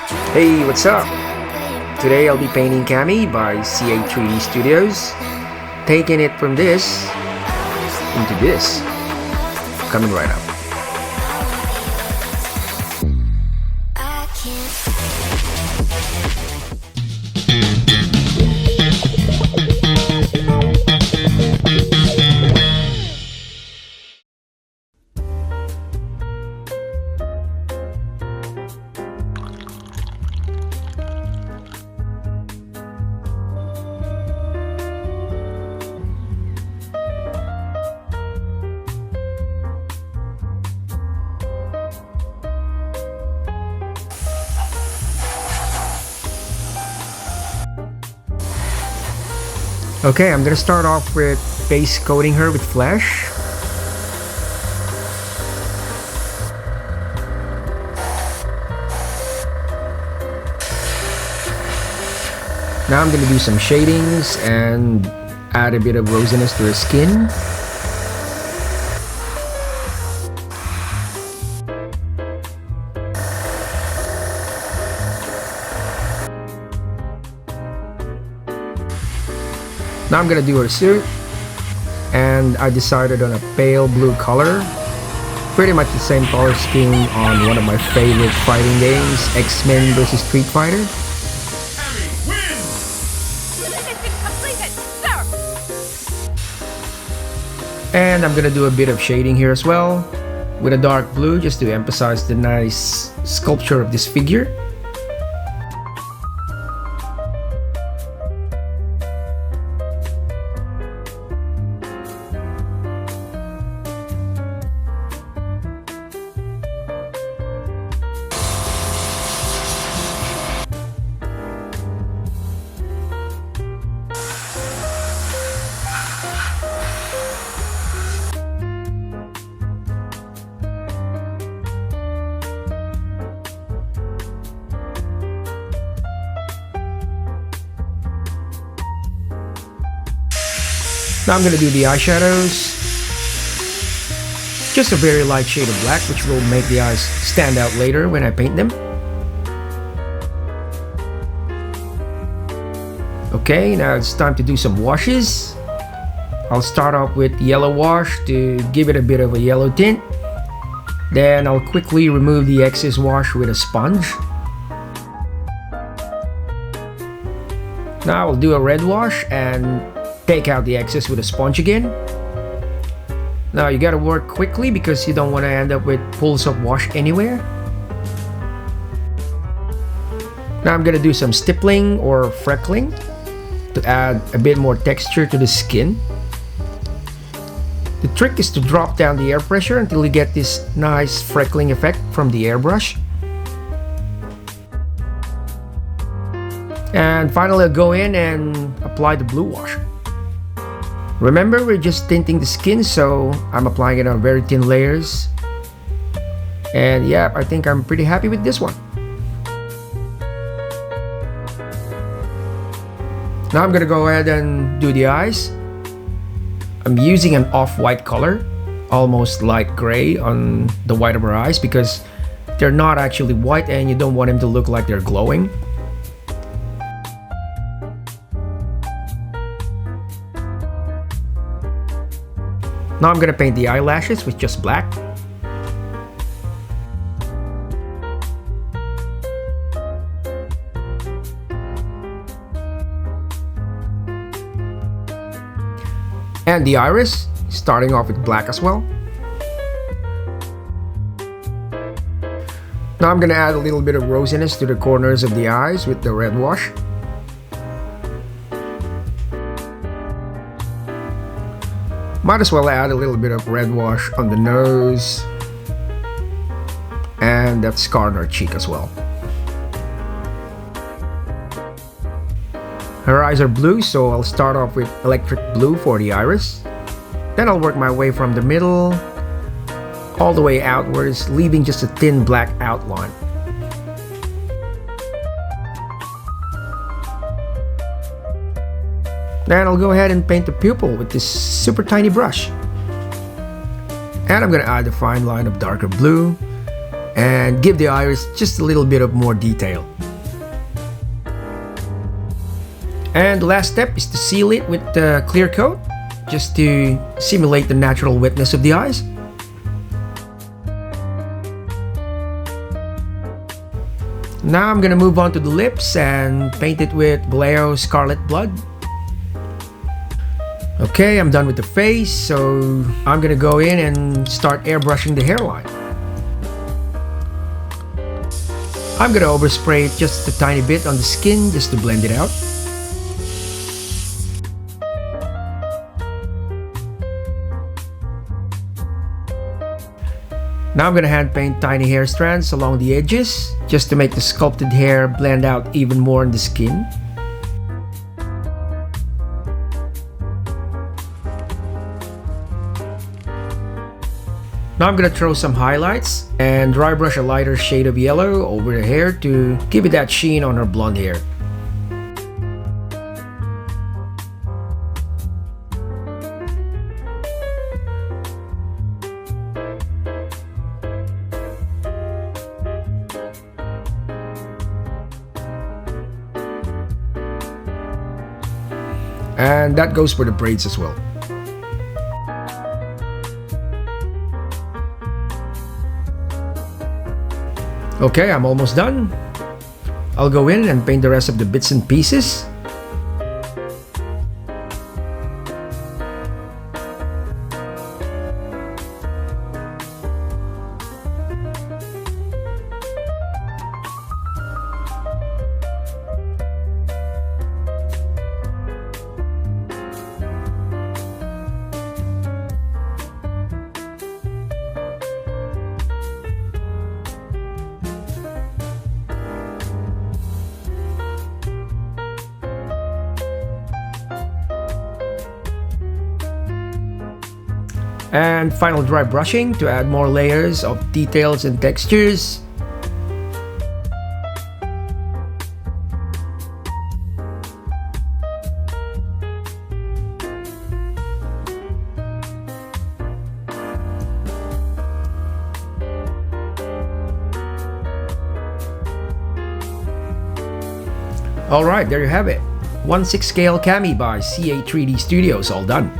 Hey, what's up? Today I'll be painting Cammy by CA3D Studios, taking it from this into this. Coming right up. Okay, I'm gonna start off with base coating her with flesh. Now I'm gonna do some shadings and add a bit of rosiness to her skin. Now I'm gonna do her suit, and I decided on a pale blue color, pretty much the same color scheme on one of my favorite fighting games, X-Men vs. Street Fighter. And I'm gonna do a bit of shading here as well, with a dark blue just to emphasize the nice sculpture of this figure. Now I'm going to do the eyeshadows. Just a very light shade of black, which will make the eyes stand out later when I paint them. Okay, now it's time to do some washes. I'll start off with yellow wash to give it a bit of a yellow tint. Then I'll quickly remove the excess wash with a sponge. Now I'll do a red wash and take out the excess with a sponge again. Now you gotta work quickly because you don't want to end up with pools of wash anywhere. Now I'm gonna do some stippling or freckling to add a bit more texture to the skin. The trick is to drop down the air pressure until you get this nice freckling effect from the airbrush. And finally I'll go in and apply the blue wash. Remember, we're just tinting the skin, so I'm applying it on very thin layers. And yeah, I think I'm pretty happy with this one. Now I'm gonna go ahead and do the eyes. I'm using an off-white color, almost light gray on the white of her eyes because they're not actually white and you don't want them to look like they're glowing. Now I'm gonna paint the eyelashes with just black. And the iris, starting off with black as well. Now I'm gonna add a little bit of rosiness to the corners of the eyes with the red wash. Might as well add a little bit of red wash on the nose and that scar on her cheek as well. Her eyes are blue, so I'll start off with electric blue for the iris. Then I'll work my way from the middle all the way outwards, leaving just a thin black outline. Then I'll go ahead and paint the pupil with this super tiny brush. And I'm gonna add a fine line of darker blue and give the iris just a little bit of more detail. And the last step is to seal it with the clear coat, just to simulate the natural wetness of the eyes. Now I'm gonna move on to the lips and paint it with Vallejo Scarlet Blood. Okay, I'm done with the face, so I'm gonna go in and start airbrushing the hairline. I'm gonna overspray it just a tiny bit on the skin just to blend it out. Now I'm gonna hand paint tiny hair strands along the edges just to make the sculpted hair blend out even more in the skin. Now I'm gonna throw some highlights and dry brush a lighter shade of yellow over the hair to give it that sheen on her blonde hair. And that goes for the braids as well. Okay, I'm almost done. I'll go in and paint the rest of the bits and pieces. And final dry brushing to add more layers of details and textures. Alright, there you have it. 1/6 scale Cammy by CA3D Studios, all done.